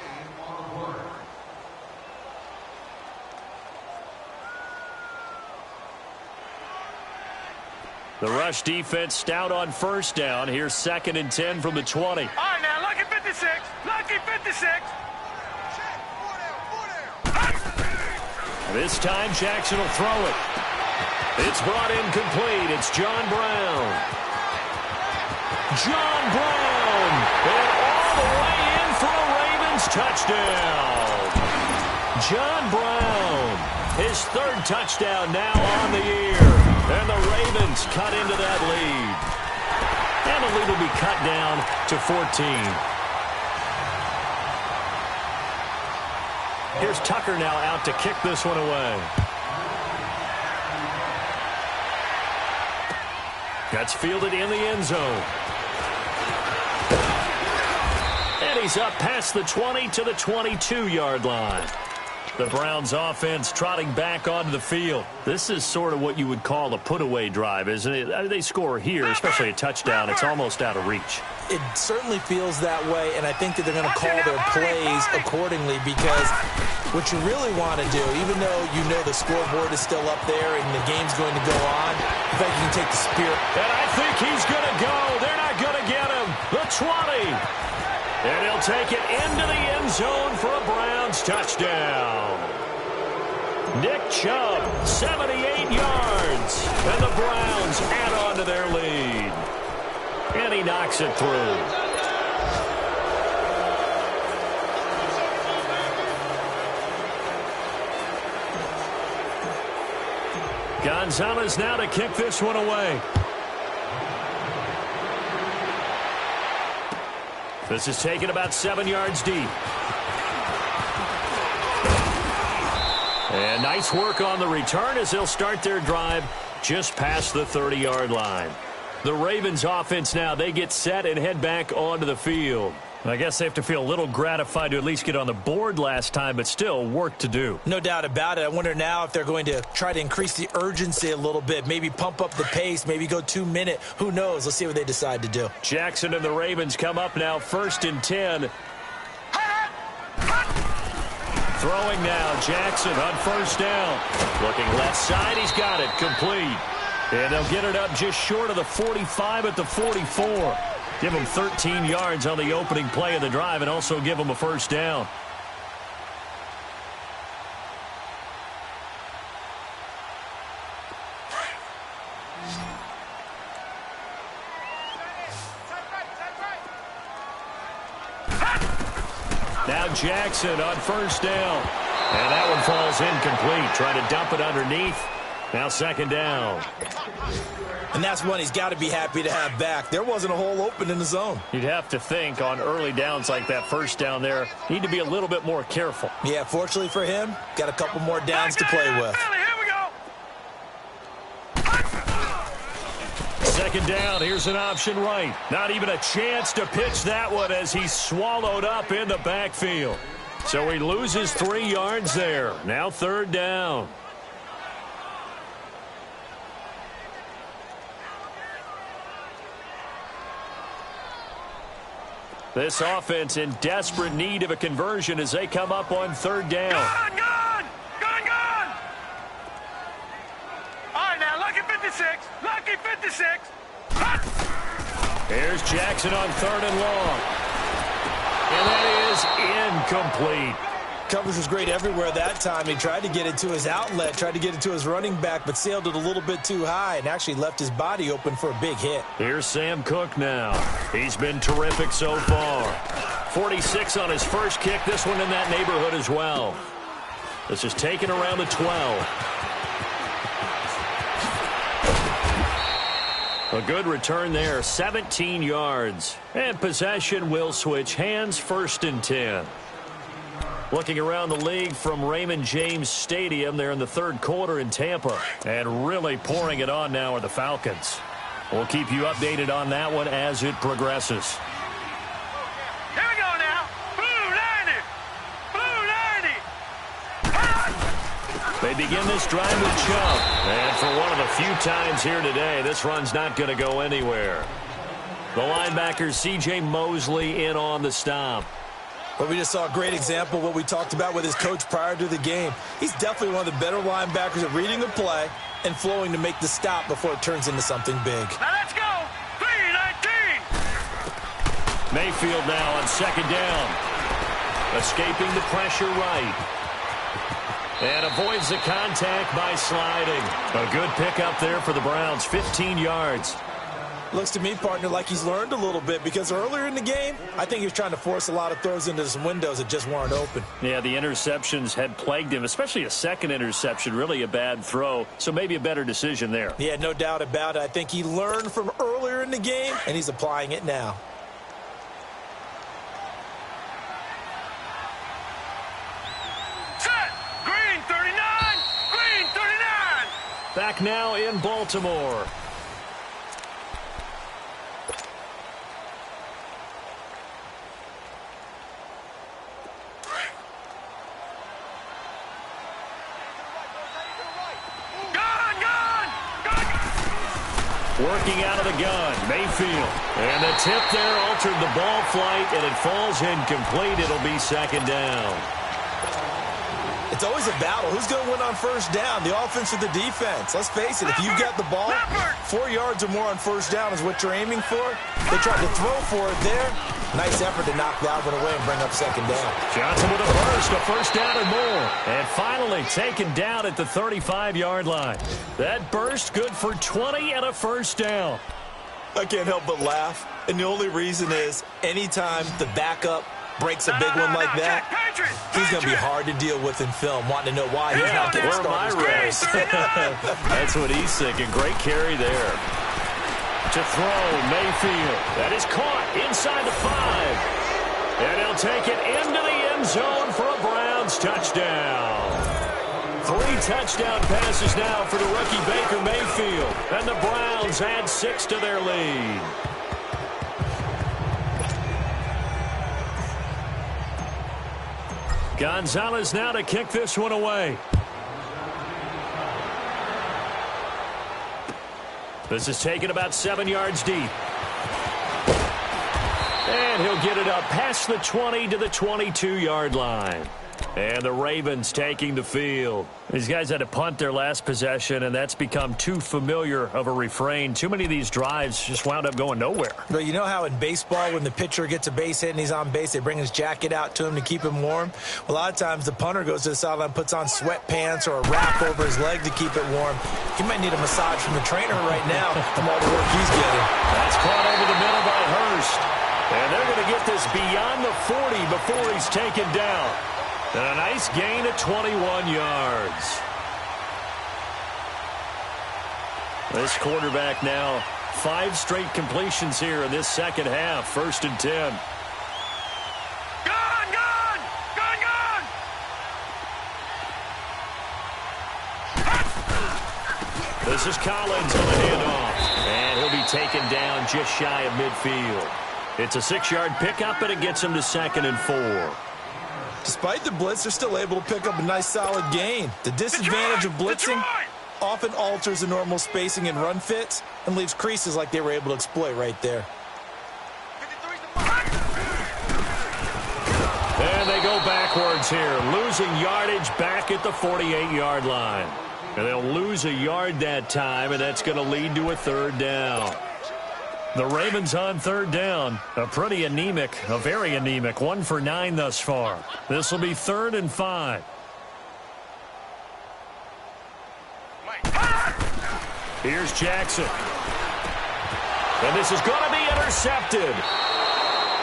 The rush defense stout on 1st down. Here's 2nd and 10 from the 20. All right, now, lucky 56. Lucky 56. This time Jackson will throw it. It's brought in complete. It's John Brown. John Brown. And all the way in for a Ravens touchdown. John Brown. His 3rd touchdown now on the year. And the Ravens cut into that lead. And the lead will be cut down to 14. Here's Tucker now out to kick this one away. That's fielded in the end zone. And he's up past the 20 to the 22-yard line. The Browns offense trotting back onto the field. This is sort of what you would call a put-away drive, isn't it? They score here, especially a touchdown. It's almost out of reach. It certainly feels that way, and I think that they're going to call their plays accordingly because what you really want to do, even though you know the scoreboard is still up there and the game's going to go on, in fact, you can take the spirit. And I think he's going to go. They're not going to get him. The 20. And he'll take it into the end zone for a Browns touchdown. Nick Chubb, 78 yards. And the Browns add on to their lead. And he knocks it through. Gonzalez now to kick this one away. This is taken about 7 yards deep. And nice work on the return as they'll start their drive just past the 30-yard line. The Ravens offense now, they get set and head back onto the field. I guess they have to feel a little gratified to at least get on the board last time, but still work to do. No doubt about it. I wonder now if they're going to try to increase the urgency a little bit, maybe pump up the pace, maybe go 2 minute. Who knows? Let's see what they decide to do. Jackson and the Ravens come up now, 1st and 10. Throwing now, Jackson on 1st down. Looking left side, he's got it, complete. And they'll get it up just short of the 45 at the 44. Give him 13 yards on the opening play of the drive and also give him a 1st down. Now Jackson on first down. And that one falls incomplete. Trying to dump it underneath. Now second down. And that's one he's got to be happy to have back. There wasn't a hole open in the zone. You'd have to think on early downs like that first down there, need to be a little bit more careful. Yeah, fortunately for him, got a couple more downs to play with. Here we go. Second down, here's an option right. Not even a chance to pitch that one as he's swallowed up in the backfield. So he loses 3 yards there. Now third down. This offense in desperate need of a conversion as they come up on third down. Gone! All right, now, lucky 56. Lucky 56. Here's Jackson on third and long. And that is incomplete. Coverage was great everywhere that time. He tried to get it to his outlet, tried to get it to his running back, but sailed it a little bit too high and actually left his body open for a big hit. Here's Sam Cook now. He's been terrific so far. 46 on his first kick. This one in that neighborhood as well. This is taken around the 12. A good return there, 17 yards. And possession will switch hands, first and 10. Looking around the league from Raymond James Stadium, they're in the third quarter in Tampa. And really pouring it on now are the Falcons. We'll keep you updated on that one as it progresses. Here we go now. Blue 90. They begin this drive with Chubb. And for one of the few times here today, this run's not going to go anywhere. The linebacker, C.J. Mosley, in on the stop. But we just saw a great example of what we talked about with his coach prior to the game. He's definitely one of the better linebackers at reading the play and flowing to make the stop before it turns into something big. Now let's go. 3-19. Mayfield now on second down. Escaping the pressure right. And avoids the contact by sliding. A good pickup there for the Browns, 15 yards. Looks to me, partner, like he's learned a little bit because earlier in the game, I think he was trying to force a lot of throws into some windows that just weren't open. Yeah, the interceptions had plagued him, especially a second interception, really a bad throw. So maybe a better decision there. Yeah, no doubt about it. I think he learned from earlier in the game, and he's applying it now. Set. Green 39. Green 39. Back now in Baltimore. Working out of the gun, Mayfield. And the tip there altered the ball flight, and it falls incomplete. It'll be second down. It's always a battle. Who's going to win on first down, the offense or the defense? Let's face it, if you've got the ball, 4 yards or more on first down is what you're aiming for. They tried to throw for it there. Nice effort to knock that one away and bring up second down. Johnson with a burst, a first down and more. And finally taken down at the 35-yard line. That burst good for 20 and a first down. I can't help but laugh. And the only reason is anytime the backup breaks a big one like that, he's going to be hard to deal with in film, wanting to know why he's not getting started. That's what he's thinking. Great carry there. To throw, Mayfield. That is caught inside the 5. And he'll take it into the end zone for a Browns touchdown. 3 touchdown passes now for the rookie Baker Mayfield. And the Browns add 6 to their lead. Gonzalez now to kick this one away. This is taken about 7 yards deep. And he'll get it up past the 20 to the 22-yard line. And the Ravens taking the field. These guys had to punt their last possession, and that's become too familiar of a refrain. Too many of these drives just wound up going nowhere. But you know how in baseball, when the pitcher gets a base hit and he's on base, they bring his jacket out to him to keep him warm? A lot of times the punter goes to the sideline, puts on sweatpants or a wrap over his leg to keep it warm. He might need a massage from the trainer right now from all the work he's getting. That's caught over the middle by Hurst. And they're going to get this beyond the 40 before he's taken down. And a nice gain of 21 yards. This quarterback now 5 straight completions here in this second half. 1st and 10. Gone! This is Collins on the handoff. And he'll be taken down just shy of midfield. It's a 6-yard pickup, and it gets him to 2nd and 4. Despite the blitz, they're still able to pick up a nice solid gain. The disadvantage of blitzing often alters the normal spacing and run fits and leaves creases like they were able to exploit right there. And they go backwards here, losing yardage back at the 48-yard line. And they'll lose a yard that time, and that's going to lead to a 3rd down. The Ravens on 3rd down. A very anemic 1 for 9 thus far. This will be 3rd and 5. Here's Jackson. And this is going to be intercepted.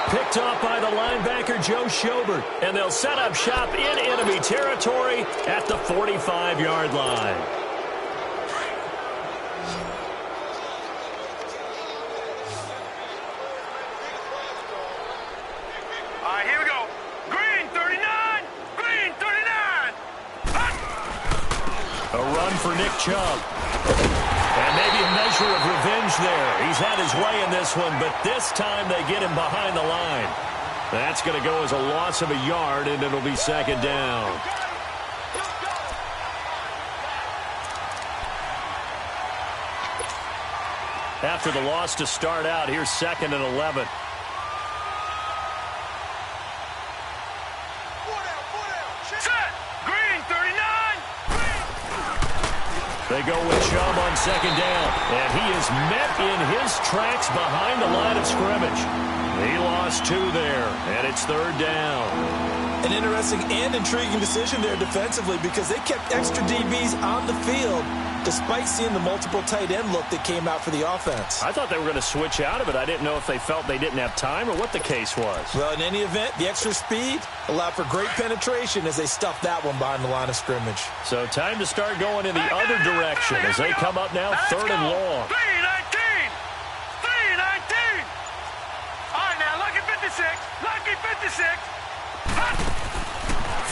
Picked off by the linebacker, Joe Schobert. And they'll set up shop in enemy territory at the 45-yard line. All right, here we go. Green 39. Green 39. A run for Nick Chubb. And maybe a measure of revenge there. He's had his way in this one, but this time they get him behind the line. That's going to go as a loss of a yard, and it'll be 2nd down. After the loss to start out, here's 2nd and 11. Set. Green 39. They go with Chubb on 2nd down, and he is met in his tracks behind the line of scrimmage. He lost 2 there, and it's 3rd down. An interesting and intriguing decision there defensively because they kept extra DBs on the field despite seeing the multiple tight end look that came out for the offense. I thought they were going to switch out of it. I didn't know if they felt they didn't have time or what the case was. Well, in any event, the extra speed allowed for great penetration as they stuffed that one behind the line of scrimmage. So time to start going in the other direction as they come up now 3rd and long. 319. 319. All right, now, lucky 56. Lucky 56.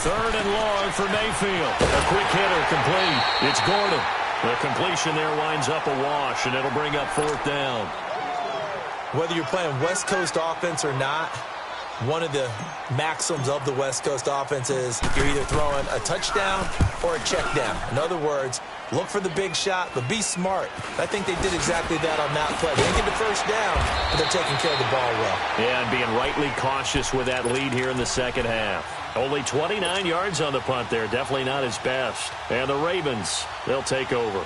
3rd and long for Mayfield. A quick hitter complete. It's Gordon. The completion there winds up a wash, and it'll bring up 4th down. Whether you're playing West Coast offense or not, one of the maxims of the West Coast offense is you're either throwing a touchdown or a check down. In other words, look for the big shot, but be smart. I think they did exactly that on that play. They didn't get the 1st down, but they're taking care of the ball well. Yeah, and being rightly cautious with that lead here in the second half. Only 29 yards on the punt there. Definitely not his best. And the Ravens, they'll take over.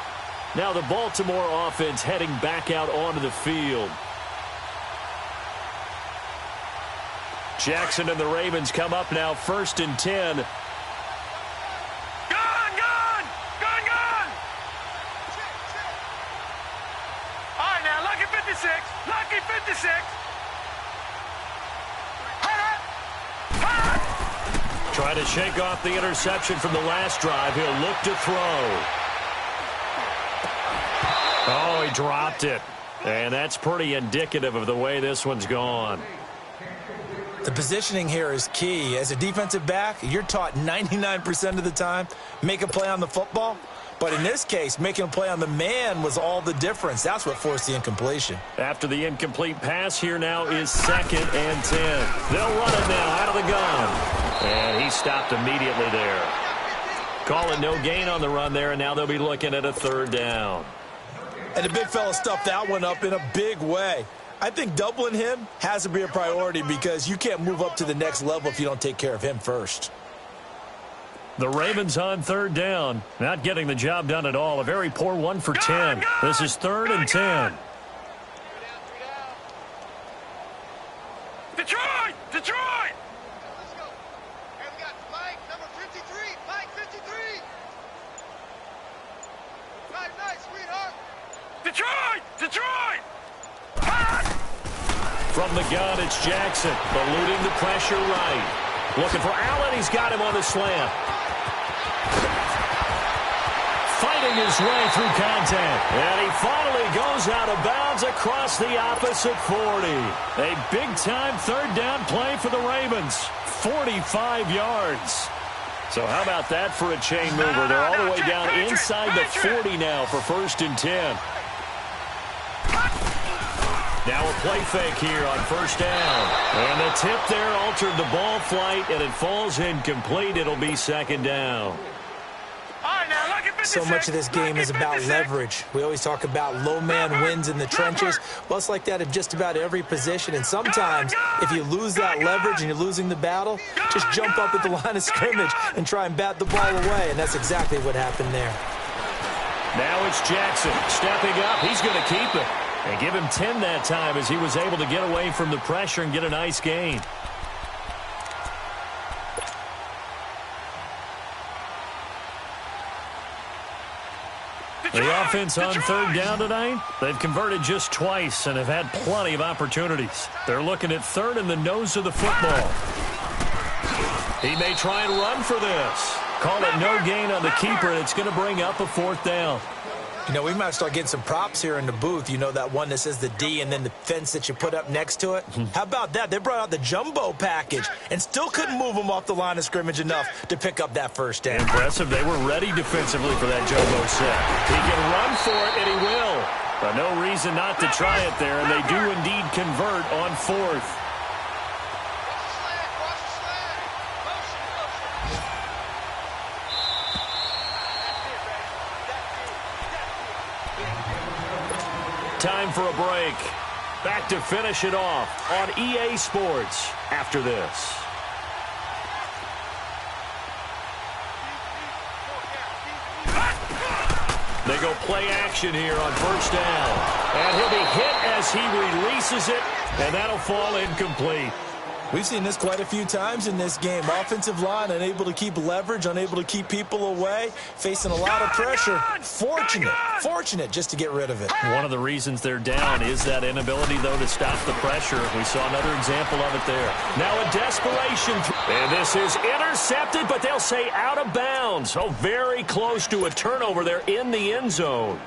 Now the Baltimore offense heading back out onto the field. Jackson and the Ravens come up now 1st and 10. Gone, gone. Gone, gone. All right, now, lucky 56. Lucky 56. Trying to shake off the interception from the last drive. He'll look to throw. Oh, he dropped it. And that's pretty indicative of the way this one's gone. The positioning here is key. As a defensive back, you're taught 99% of the time, make a play on the football. But in this case, making a play on the man was all the difference. That's what forced the incompletion. After the incomplete pass, here now is 2nd and 10. They'll run it now out of the gun. And he stopped immediately there. Calling no gain on the run there, and now they'll be looking at a 3rd down. And the big fella stuffed that one up in a big way. I think doubling him has to be a priority because you can't move up to the next level if you don't take care of him first. The Ravens on 3rd down. Not getting the job done at all. A very poor 1 for 10. This is 3rd and 10. Detroit! Detroit! Let's go. And we got Mike, number 53. Mike, 53. Nice, sweetheart. Detroit! Detroit! From the the gun, it's Jackson. Eluding the pressure right. Looking for Allen. He's got him on the slant. Fighting his way through contact. And he finally goes out of bounds across the opposite 40. A big-time third down play for the Ravens. 45 yards. So how about that for a chain mover? They're all the way down inside the 40 now for 1st and 10. Now a play fake here on 1st down. And the tip there altered the ball flight, and it falls incomplete. It'll be 2nd down. So much of this game is about leverage. We always talk about low man wins in the trenches. Well, it's like that in just about every position. And sometimes, if you lose that leverage and you're losing the battle, just jump up at the line of scrimmage and try and bat the ball away. And that's exactly what happened there. Now it's Jackson stepping up. He's going to keep it. And give him 10 that time as he was able to get away from the pressure and get a nice gain. The offense on 3rd down tonight, they've converted just twice and have had plenty of opportunities. They're looking at 3rd in the nose of the football. He may try and run for this. Call it no gain on the keeper, and it's going to bring up a 4th down. You know, we might start getting some props here in the booth. You know, that one that says the D and then the fence that you put up next to it? How about that? They brought out the jumbo package and still couldn't move them off the line of scrimmage enough to pick up that 1st down. Impressive. They were ready defensively for that jumbo set. He can run for it, and he will. But no reason not to try it there, and they do indeed convert on 4th. Time for a break. Back to finish it off on EA Sports after this. They go play action here on 1st down. And he'll be hit as he releases it, and that'll fall incomplete. We've seen this quite a few times in this game. Offensive line unable to keep leverage, unable to keep people away, facing a lot of pressure. Fortunate just to get rid of it. One of the reasons they're down is that inability, though, to stop the pressure. We saw another example of it there. Now a desperation. And this is intercepted, but they'll say out of bounds. Oh, very close to a turnover there in the end zone.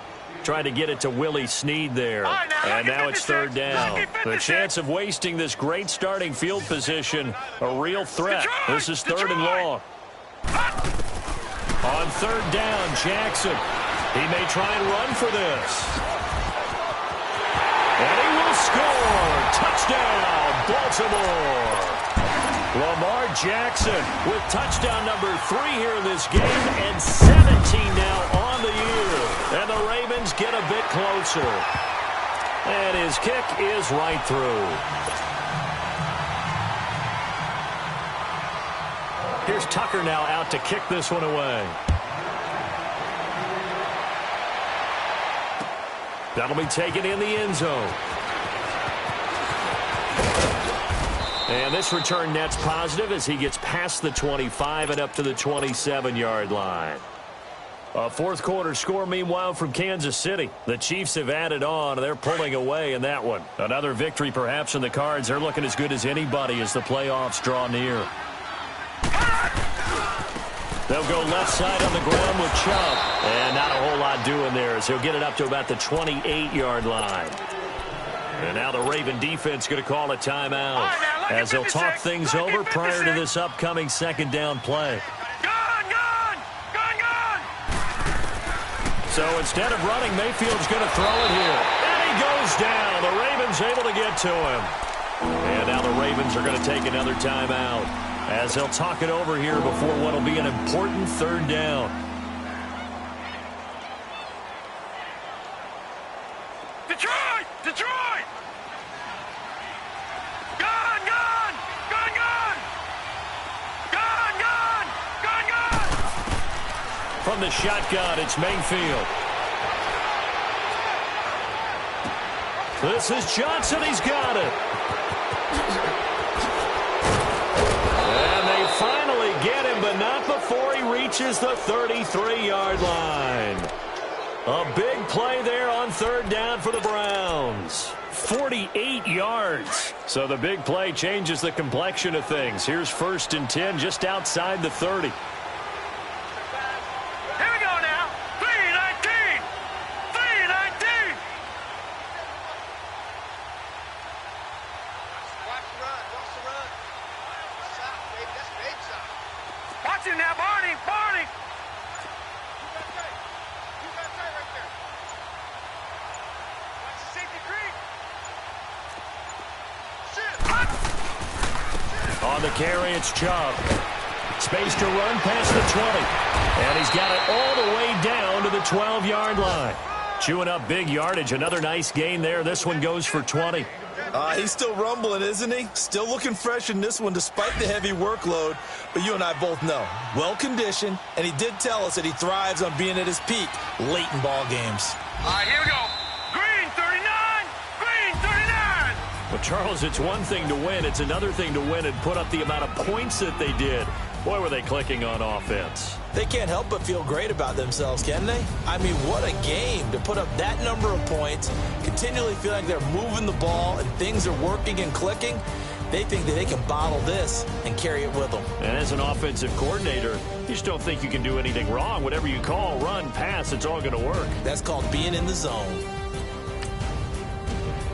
Trying to get it to Willie Snead there. And now it's 3rd down. The chance of wasting this great starting field position, a real threat. This is 3rd and long. On 3rd down, Jackson. He may try and run for this. And he will score. Touchdown, Baltimore. Lamar Jackson with touchdown number 3 here in this game and 17 now on the year. And the Ravens get a bit closer. And his kick is right through. Here's Tucker now out to kick this one away. That'll be taken in the end zone. And this return net's positive as he gets past the 25 and up to the 27-yard line. A 4th quarter score, meanwhile, from Kansas City. The Chiefs have added on. They're pulling away in that one. Another victory perhaps in the cards. They're looking as good as anybody as the playoffs draw near. They'll go left side on the ground with Chubb. And not a whole lot doing there as he'll get it up to about the 28-yard line. And now the Raven defense going to call a timeout as they'll talk things over prior to this upcoming 2nd down play. So instead of running, Mayfield's going to throw it here. And he goes down. The Ravens able to get to him. And now the Ravens are going to take another timeout as they'll talk it over here before what will be an important 3rd down. Detroit! From the shotgun, it's Mayfield. This is Johnson. He's got it. And they finally get him, but not before he reaches the 33-yard line. A big play there on 3rd down for the Browns. 48 yards. So the big play changes the complexion of things. Here's 1st and 10 just outside the 30. Here we go now. 3-19. 3-19. Watch the run. Watch the run. Stop, baby. That's big shot. Watch him now, Barney. Barney. You got tight. You got tight right there. Watch the safety green. On the carry, it's Chubb. Space to run past the 20. And he's got it all the way down to the 12-yard line. Chewing up big yardage. Another nice gain there. This one goes for 20. He's still rumbling, isn't he? Still looking fresh in this one despite the heavy workload. But you and I both know, well-conditioned, and he did tell us that he thrives on being at his peak late in ball games. All right, here we go. Green 39. Green 39. Well, Charles, it's one thing to win. It's another thing to win and put up the amount of points that they did. Boy, were they clicking on offense. They can't help but feel great about themselves, can they? I mean, what a game to put up that number of points, continually feel like they're moving the ball and things are working and clicking. They think that they can bottle this and carry it with them. And as an offensive coordinator, you just don't think you can do anything wrong. Whatever you call, run, pass, it's all going to work. That's called being in the zone.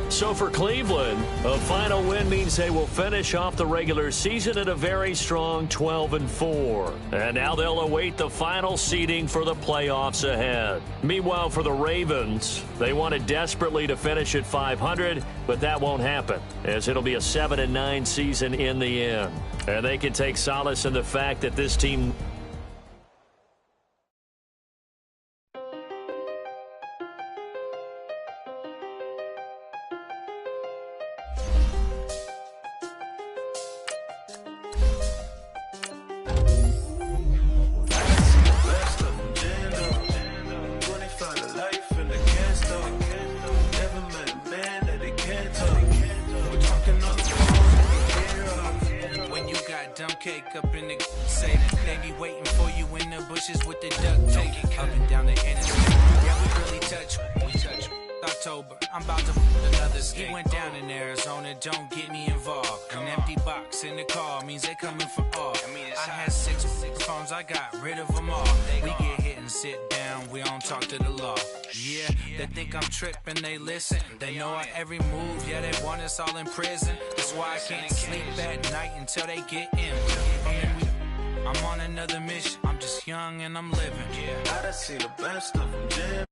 So for Cleveland, a final win means they will finish off the regular season at a very strong 12-4. And now they'll await the final seeding for the playoffs ahead. Meanwhile, for the Ravens, they wanted desperately to finish at 500, but that won't happen, as it'll be a 7-9 season in the end. And they can take solace in the fact that this team... Cake up in the say that they be waiting for you in the bushes with the duct tape up and down the interstate. Yeah, we really touch. October, I'm about to another state. He went down in Arizona, don't get me involved. An empty box in the car means they coming for all. I had 6 phones, I got rid of them all. We get hit and sit down, we don't talk to the law. Yeah, they think I'm tripping, they listen. They know our every move, yeah, they want us all in prison. That's why I can't sleep at night until they get in. I'm on another mission, I'm just young and I'm living. I done seen the best of them,